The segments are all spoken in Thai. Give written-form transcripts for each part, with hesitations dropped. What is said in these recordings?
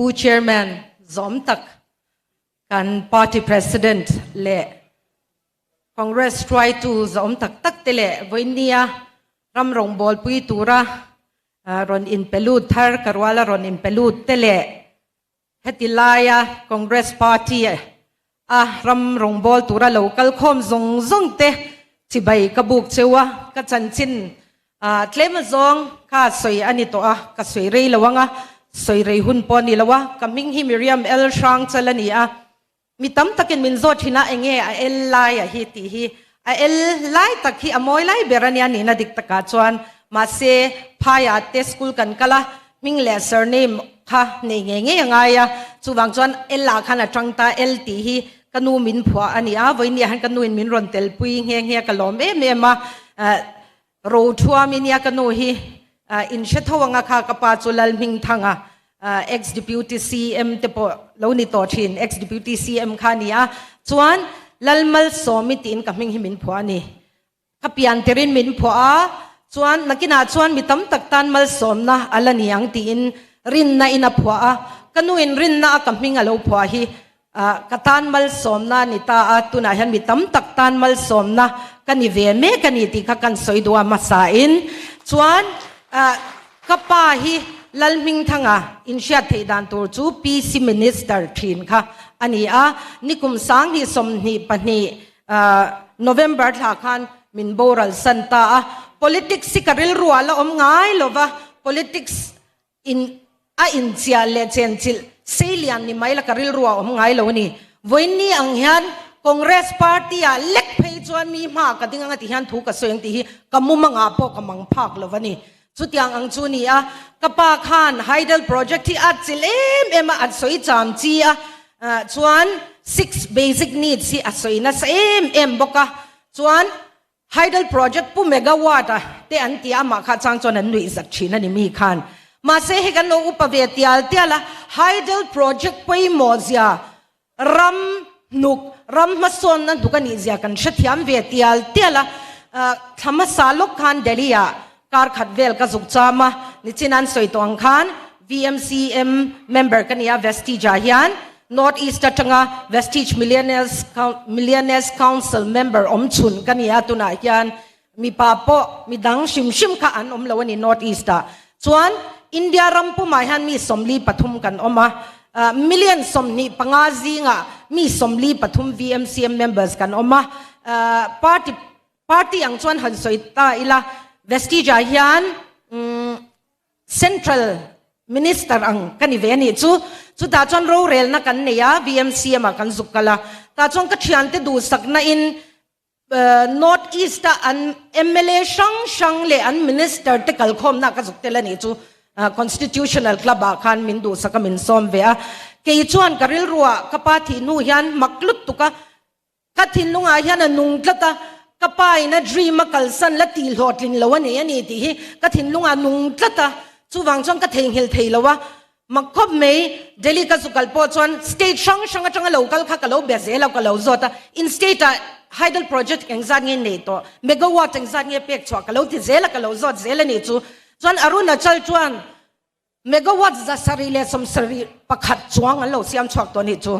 ผู้ chairman ซอมตักกัน party president เละ Congress try to ซอมตักตักเตเละวันนี้รำรงบอลปุยตูระรอนอินเปลูดทาร์กรวาลารอนอินเปลูดเตเละเฮติลายา Congress party รำรงบอลตูระ local คอมซงเตที่ใบกระบุกเชวะกระจันชินเคลมซองข้าสวยอันนี้ตัวก็สวยเรย์ละวังสวยเรย์หุ่นปอนี่ละวะกำมิงฮิมิเรียมเอลชางเจลนี่มีตั้มตะกินมินโซทินะเองเอลไลฮิตีฮีเอลไลตะกี้อมอยไลเบรนียนี่นะดิกตะกาจวนมาเซพายาเตสคูลกันกะละมิงเลเซอร์เนมค่ะนี่เงี้ยยังไงจูบังจวนเอลลาขันจังตาเอลตีฮีกันนูมินผัวอันนี้วันนี้ฮันกันนูมินรอนเตลปุยเฮียกันล้อมมารูทัวมินยากันนูฮีอินเชตวังค่ะกับปัจจุบันมิงทังex deputy CM เตปโลนิโตชิน ex deputy CM ค่ะนี่จวนลัลมัลสอมิตินกับมิงฮิมินผัวนี่กับยันเทรินมินผัวจวนนักกินาจวนมีตั้มตักตันมัลสอมนะอัลลนี่ยังตีนรินนะอินาผัวกันนูอินรินนะกับมิงอโลผัวฮีกัตันมัลสอมนะนิตาตุนาฮันมีตั้มตักตันมัลสอมนะกันนี่เวเมกันนี่ที่กันสวยดัวมาสาอินจวนกับป้าฮีลัลมิงทังอินเชียเทดันตัวจูพีซีมินิสเตอร์ทีนค่ะอันนี้นิคุมสังที่สมนิปนีNovember หลักขันมินโบรัลสันตาpolitics สิการิลรัวละง่ายลวะ politicsอินเซียเลเจนซิลเซเลียนนี่ไม่ละการิลรัวง่ายลวนี่วันนี้อังฮัน Congress Party เล็กเพย์จวนมีมากกระดิ่งอันที่ฮันถูกกระทรวงที่กำมุมังอาพกกำมังพักลวนี่สุดยังอังจูนี่กับปาคานไฮเดลโปรเจกต์ที่อัดสิเลมอัดสวยจามจีชวน 6 basic needs ที่อัดสวยนะบอกชวนไฮเดลโปรเจกต์ปุ่มเมกะวัตต์แต่อันที่มาข้าจังชวนนั้นดุยสักชีนั่นนี่มีขันมาเสกกันโนอุปเวทีอัลเตียละไฮเดลโปรเจกต์ไปหมดเสียรำมาส่วนนั้นทุกคนนี่เสียกันชัดยามเวทีอัลเตียละธรรมศาสตร์ลูกขันเดลียการขัดเวลกับสุขจามานิจินันสวยตัวอังคาร VMCM member กันเนี่ย Vestige อายัน North East จังVestige Millionaires Council member ชุนกันเนี่ยตุนอายันมีป้าปอมีดังชิมข้าอันละวันนี้ North East ส่วนอินเดียรำปุ่มอายันมีสมลีปฐุมกันmillion สมนีปังอาซีงมีสมลีปฐุม VMCM members กันparty อย่างชวนหันสวยตาอีละVestige ยันCentral Minister อังกันนี่เวนี่จูตาจวนโรเรลนักกันเนี่ย VMC มากันสุกกะละตาจวนก็เชียนที่ดูสักนะอินNorth East อัน MLA ช่างเลยอัน Minister ที่กัลคอมนักกันสุกเตลนี่จูConstitutional Club อาคันมินดูสักมินซอมเวะเกี่ยจวนกริลรัวกับปาทินูยันมักลุดตุกะกัดทินลุงอายันนุ่งกละตากับไปนะดรีมกัลสันละตีหลอดลินละวันนี้นี่ที่กัทินลุงอานุงตะตาจู่วังจงกัทิงเฮลเทละวะมักคบไม่เดลิกัสุกัลปอจวนสเตทช่างจังเรากัลข้ากัลเราเบสเอเรากัลเราจอดอินสเตทไฮเดลโปรเจกต์เองจัดเงินนี่ตัวเมกะวัตต์เองจัดเงินเปียกชัวกัลเราที่เซลกัลเราจอดเซลนี่จู่จวนอรุณจัลจวนเมกะวัตต์จะสรีเลสมสรีประคัดจวงเราเสียมชักตัวนี่จู่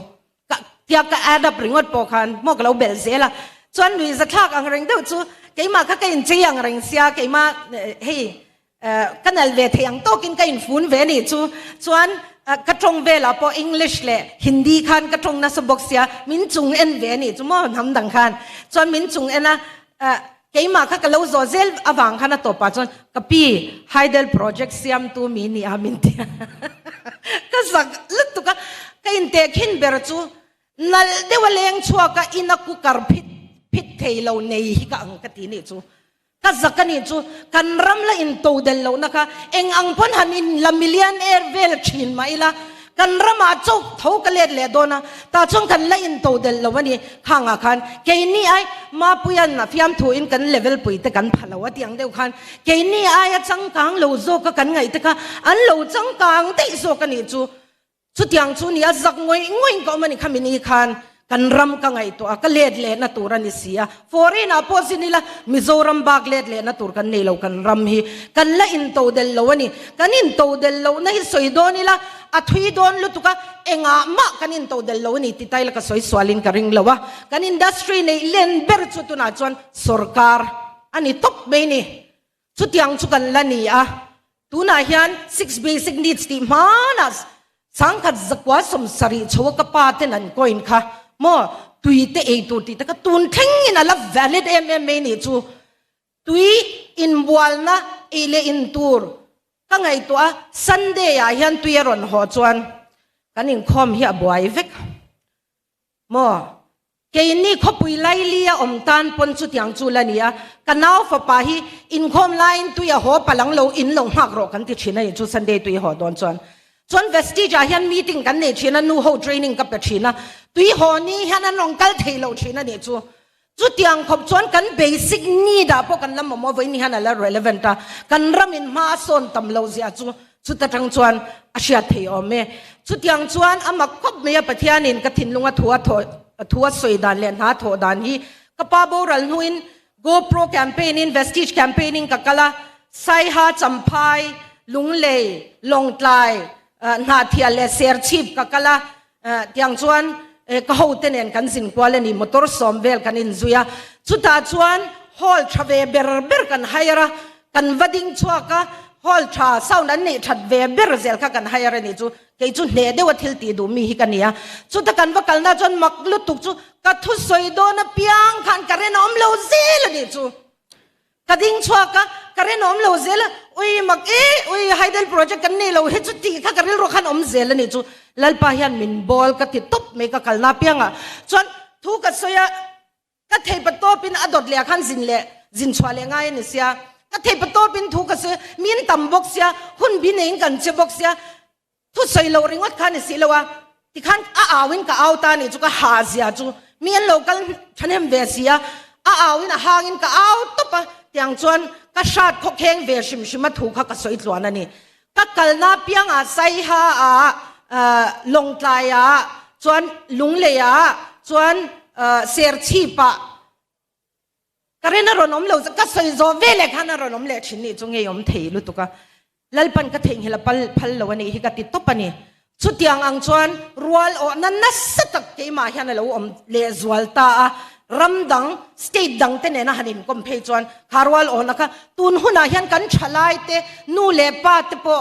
เทียกับแอดับริงวัดปอคันมอกเราเบสเซละจวนวิจะทักอังเริงเดียวจู่เกี่ยมาข้ากินเจียงเริงเสียเกี่ยมาเฮ้กันเอาเวทียงโตกินกินฟูนเวนี่จู่จวนกระทงเวลาพออังกฤษเล่ฮินดีขันกระทงนัสบกเสียมินจุงเอ็นเวนี่จู่มั่วทำดังขันจวนมินจุงเอ็นนะเกี่ยมาข้าก็เราโซเซลอวังขันตัวป้าจวนกับพี่ไฮเดลโปรเจกต์เสียมตัวมินี่อามินเตียก็สักลึกตุกะกินเตะขินเบรจู่นั่นเดี๋ยวเลี้ยงชัวก็อินักกุกรพิษเทเราในฮิกอังกตีนี่จู่ก็สักกันนี่จู่กันรำละอินโตเดลเรานะคะเองอังพนหันอินละมิลเลียนเอร์เวลชินมาอีละกันรำมาจุกเท่ากันเลดโดนะแต่ช่วงกันละอินโตเดลเราวันนี้ข้างอาคารเกนี่ไอมาปุยันนะฟิยามถูอินกันเลเวลปุยแต่กันพลาวที่ยังเดียวกันเกนี่ไอจังกังเราโซก็กันไงแต่กันอันเราจังกังที่โซกันนี่จู่สุดยังจู่นี่จักงวยก็มันนี่ขมินี่คันกันรำกังไงตัวก็เลดนะตัวรันิเสียฟอรีน่าโพสินี่ละมิโซรัมบากเลดนะตัวกันนี่เรากันรำฮีกันละอินโตเดลโลวนี่กันอินโตเดลโลนะฮิสวยโดนี่ละ a thui don lu tuka enga ma kanin to del lo ni ti tai la ka soi swalin ka ring lawa kan industry nei len ber chu tu na chuan sarkar ani top be ni chu tiang chu kan la ni a tuna hian 6 basic needs ti manas sangkhat zakwa som sari chowa ka pa ten an coin kha mo tuite e tu ti ta ka tun theng in ala valid MMA ni chu tui in bualna ile in tur ka ngai to a Sunday a hian tui ron ho chuan kanin khom hi a buai vek mo ke ni khopui lai lia om tan pon chu tiang chu la nia kanau fa pa hi in khom line tui a ho palang lo in long hak ro kan ti thina chu Sunday tui ho don chuan chuan vestige hian meeting kan nei thina nu ho training ka pe thina tui ho ni hian an ong kal theilo thina ni chu tiang khop chuan kan basic need a po kan lam mo voi ni han ala relevant ta kan ramin ma son tam lo zia chu ta tang chuan a hria thei o me chu tiang chuan ama khop me pathianin ka thin lunga thua soi dan len ha tho dan hi ka pa boral nuin GoPro campaign in vestige campaigning ka kala sai ha champhai lunglei longtlai na thia le ser chip ka kala tiang chuan ka ho tenen kan sin kwale ni motor somvel kan in zuya chuta chuan hall thave ber kan hayara kan wedding chuaka hall tha sound an nei that ve ber zel kha kan hayara ni chu ke chu ne dewa thil ti du mi hi kania chuta kan wa kalna chuan maklu tuk chu ka thu soi do na piang khan karen om lo zel ni chu kading chuaka karen om lo zel ui mak ui haidel project kan nei lo he chu ti kha karil ro khan om zel ni chu lalpa hian min bol ka ti top me ka kalna pianga chuan thu ka soya ka thei pa to pin adot le khan zin chwale ngai ni sia ka thei pa to pin thu ka se min tam box sia hun bi nei kan che box sia thu soi lo ringot khan ni silowa ti khan a awin ka auta ni chu ka ha sia chu min local thanem ve sia a awin a hangin ka out to pa tiang chuan ka shat khokheng ve shim thu kha ka soi tluan ani ka kalna pianga sai ha a long tlaya chuan lungleya chuan ser chi pa karena ronom lo ka soi zo vele khana ronom le thini chunge yom thei lu tuka lalpan ka theng hila phal lo ani hi ka ti topani chutiang ang chuan rual o nan nasatak ke ma hian lo om le zwal ta a ramdang state dang te ne na hanin kom phei chuan kharwal o naka tun huna hian kan thalai te nu le pa te po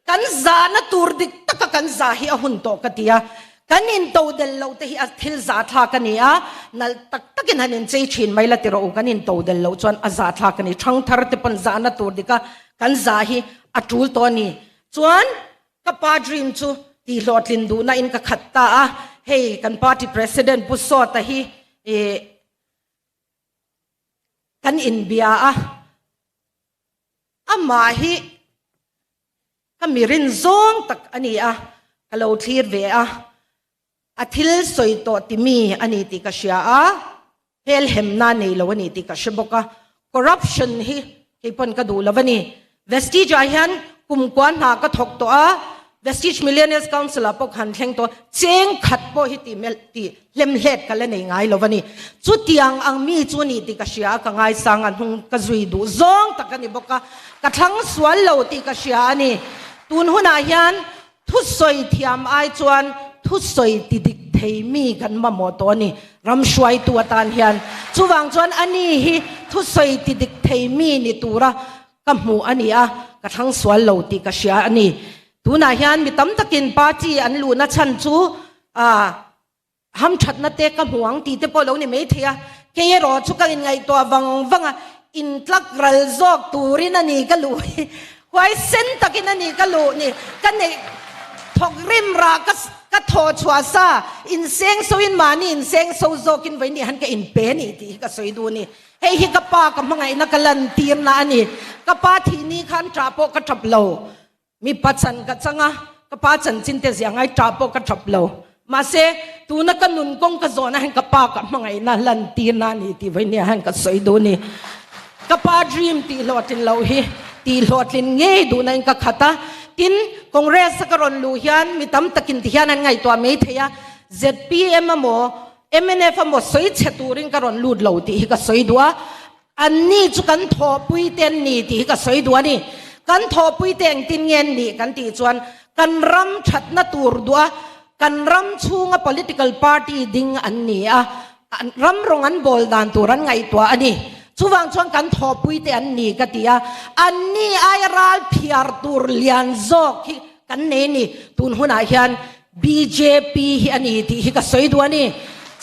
kan za na tur dik taka kan za hi a hun to katia kan in to del lo te hi a thil za thla kania nal tak takin hanin chei thin mai la ti ro kan in to del lo chuan a za thla kani thang thar te pon za na tur dika kan za hi a tul to ni chuan ka pa dream chu ti lotlin du na in ka khatta a hey kan party president pu so ta hi kan in bia a ama hi kamirin zong tak ani a kalo thlir ve a athil soi to timi ani ti ka sia a hel hem na nei lo ani ti ka shiboka corruption hi kepon ka du lawani vestige hian kum kwan na ka thok to a vestige millionaires council a pok han thleng to cheng khat po hi ti mel ti lem het kala nei ngai lawani chu tiang ang mi chu ni ti ka sia ka ngai sang an hung ka zui du zong takani boka ka thang swal lo ti ka sia ani tun huna hian thu soi thiam ai chuan thu soi ti dik thei mi kan ma mo to ni ram shwai tu atan hian chuwang chuan ani hi thu soi ti dik thei mi ni tura ka mu ani a ka thang swal lo ti ka sia ani tuna hian mi tam takin party an lu na chan chu ham that na te ka muang ti te po lo ni me thia ke ro chu ka in ngai to wanga in tlak ral zok turin ani ka lu wai sen takin ani ka lu ni kan nei thok rim ra ka tho chwa sa in seng so in mani in seng so zok in vai ni han ka in pe ni ti ka soi du ni hei hi ka pa ka mangai na kalan tir na ani ka pa thi ni khan tra po ka thap lo mi pachan ka changa ka pa chan chin te ziangai tra po ka thap lo ma se tu na ka nun kong ka zona han ka pa ka mangai na lan tir na ni ti vai ni han ka soi du ni ka pa dream ti lotin lo hi ti lotlin nge du na ka khata tin congress ka ron lu hian mi tam takin ti hian an ngai to me theya ZPM mo MNF mo soi cheturin ka ron lut lo ti ka soi dua anni chu kan tho pui ten ni ti ka soi dua ni kan tho pui teng tin ngen ni kan ti chuan กันรำชัดนัตูรดัวกันรำชูง political party ดิ้งอันนี้รำรงอันบอลดานตัวรันไงตัวอันนี้ช่วงช่วงกันทอปุยเตอันนี้ก็ตีอันนี้ไอรัลพิอาร์ตูร์เลียนโซกันเนนี่ตุนหุนอายัน BJP อันนี้ที่ก็สวยตัวนี้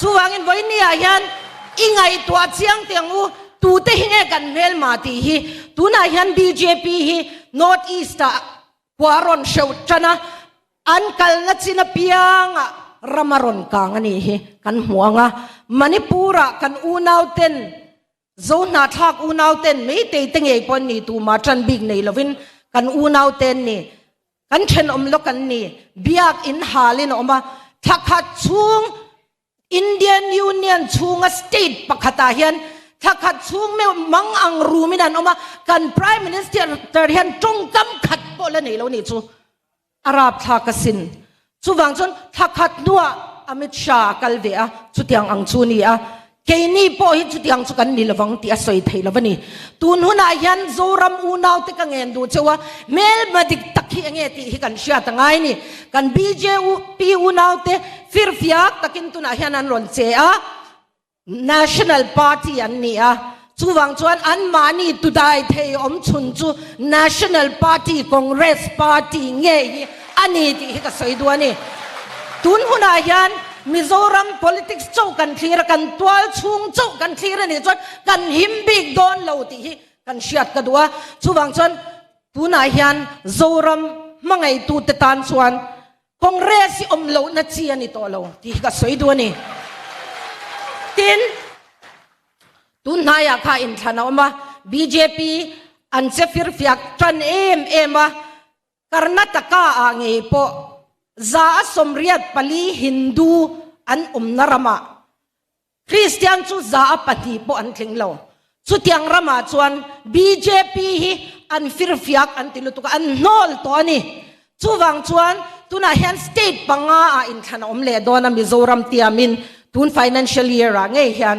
ช่วงอินวันนี้อายันอิงไงตัวเชียงเตียงอูตูเตหิงกันเมลมาตีฮีตุนอายัน BJP ฮี North East กวารอนเชวชนะอันกัลนัดสินเปียงรามารอนกางนี่ฮีกันหัวงะมณิปุระกันอูนาวเต็นโซนาทักอูนาวเต็นไม่เตยตั้งเอกปนนี่ตูมาจันบิกในลวินกันอูนาวเต็นนี่กันเชนอมลกันนี่เบียกอินฮาลินออกมาทักขัดช่วงอินเดียนยูเนียนช่วงสเตทปะขัดเฮียนทักขัดช่วงไม่มังอังรูมินันออกมากันพรีมินิสเตอร์เตอร์เฮียนจงกำขัดโปเลนี่แล้วนี่จูอาราบทักสินจูวังจนทักขัดนัวอมิตชากัลเวียจุดยังอังจูนี่แค่นี้พอเห็นจุดยังจุกันนี่ละวังที่อาศัยไทยละวันนี้ตุนหุนอายันโซรัมอูนาวติกังเงินดูเชื่อว่าเมลมาดิกตักที่เงี้ยที่กันเชียตั้งไงนี่กัน BJP อูนาวเตฟิร์ฟิยักตักินตุนอายันนันรอนเซีย National Party อันนี้จูวังจวนอันมานี่ตุได้เทอมชุนจู National Party Congress Party เงี้ยอันนี้ที่ก็สวยด้วยนี่ตุนหุนอายันมิโซรัม politics เจ้ากันคลีร์กันตัวชุงเจ้ากันคลีร์นี่จนกันหิมบิกโดนเหล่าที่กันเชียดกันดัวชูวังจนตุนอายันโซรัมมังไอตูเตตันชวนคงเรสิอมเหล่านัดเชียนี่ตัวเหล่าที่ก็สวยด้วยนี่ตินตุนนายข้าอินทานออกมา BJP อันเซฟิร์ฟิยักจันเอ็มการนัตกาอ่างเอโปซาสมเรียดปลีฮินดูอันนารมาคริสเตียนจูซาปฏิปอันทิ้งเราสุดยังรามาชวน BJP ฮีอันฟิรฟิยักอันติลุตุกอันนอลตัวนี้จูวังชวนตุนาเฮนสเตทปังอาอินทานอมเลดอนามิโซรัมเตียมินตุน financial year ไงเฮียน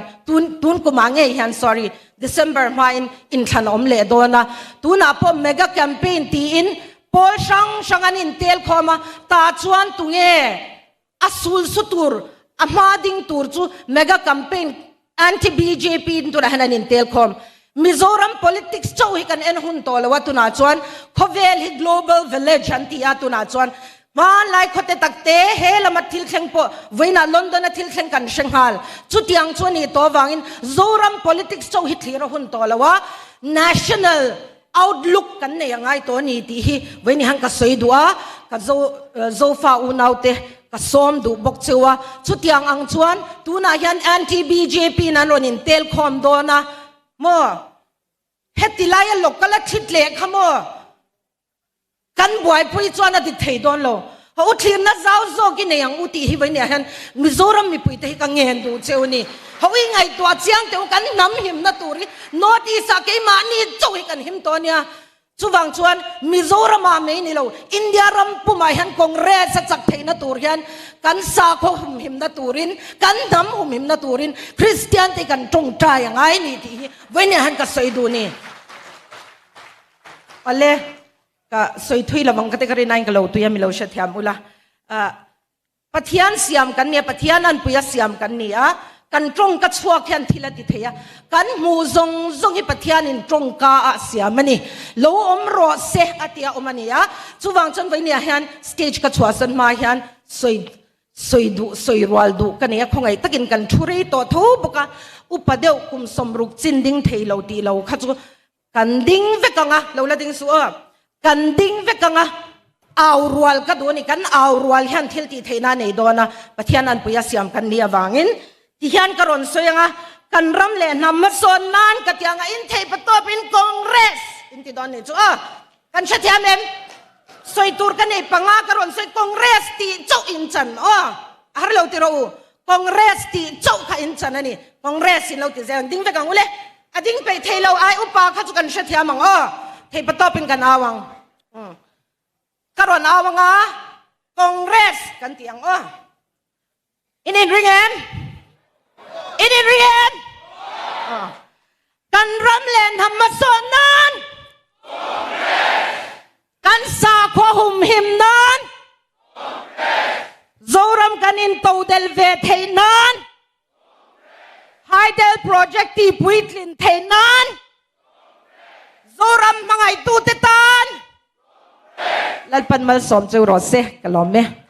ตุนกุมาไงเฮียน sorry December มาอินทานอมเลดอนาตุนาพอเมกะแคมเปญตีอินพอช่างอันอินเทลคอมาตาชวนตุงอสูลสุตูร์อามาดิงตูร์จูเมกะแคมเปญ anti BJP ตุระหันอินเทลคอมมิโซรัม politics เจ้าฮิกันเอ็นหุ่นโตเลวตุนาชวนคเวลฮิ global village อันที่ตุนาชวนมาไล่คนตักเตะเฮลมาทิลเข่งปอเวน่าลอนดอนทิลเข่งกันเชงฮัลจุดยังชวนนี่ตัววังอินโซรัม politics เจ้าฮิตลีระหุ่นโตเลว national outlook กันเนี่ยยังไงตัวนี้ที่เวนี่ฮันก็สวยดัวก็โซฟาอุนาวเตก็ซ้อมดูบอกเชื่อว่าชุดยังอังชวนตัวน่ายัน anti BJP นั่นวันนี้เทลคอมโดนะมั่วเฮติลายหลอกกันละทิดเล็กขโมยกันบ่อยพูดชวนนั่นติดเทโดนโลเขาอุทิศนัดเจ้าโซกินอย่างอุติฮิวันนี้ฮันมิโซรัมมีพูดที่กังเงินดูเชื่อนี่เขาอีไงตัวเชียงเดียวกันน้ำหิมนัตูรีโนดีสักไอ้มานี่จู่กันหิมตัวเนี่ยชูวังชวนมิโซรัมมาไม่นี่เราอินเดียรัมปุ่มไอ้ฮันคงเรสสักเทนัตูรีนกันสาโคหิมนัตูรินกันน้ำหิมนัตูรินคริสเตียนที่กันจงใจอย่างไงนี่ที่วันนี้ฮันก็สวยดูนี่อะไรก็สวยทุยละมังก็ได้กระไรนั่งก็เราตัวยังมีเราเชื่อถือมุละปะเทียนเสียมกันเนี่ยปะเทียนนั่นปุยเสียมกันเนี่ยกันตรงกับชัวแค่ทีละติเทียกันมูซงอีปะเทียนินตรงกาเสียมันนี่โลอมรอเสอติยาอมันนี่จูวังจนวันนี้ฮันสเตจกับชัวสันมาฮันสวยรัวดูกันเนี่ยคงไงตะกินกันชุรีตัวทูบกะอุปเดียวคุมสมรุกจินดิ้งเทเราตีเราข้าจูกันดิ้งเวกังเราละดิ้งสัวกันดิ้งเวกังเอารัวก็ดูนี่กันเอารัวฮันทิลตีเทน่าในโดนะปะเทียนันปุยเสียมกันเนี่ยวางินที่ฮันกรอนสวยงะกันรำเล่นนำมาโซนนานกัดยังอินเทปตัวเป็นคองเกรสอินที่ตอนนี้จ้ะกันเชียร์เมมสวยตูร์กันนี่ปังกรอนสวยคองเกรสที่เจ้าอินจันฮาร์เราที่เราคองเกรสที่เจ้าข้าอินจันนี่คองเกรสที่เราที่เสียงดิ้งไปกังอุเล่ดิ้งไปเทเราไออุปาข้าจุกันเชียร์มังเทปตัวเป็นกันอาวังกรอนอาวังคองเกรสกันที่ยังอินริงเอ็นอินเรียนกันรำเล่นทำมาโซนนั้นกันสาขวหุมหิมนั้น in todel ve theinan Haidel project ti puitlin theinan zoram mangai tu tetan lalpan mal som chu ro se kalom me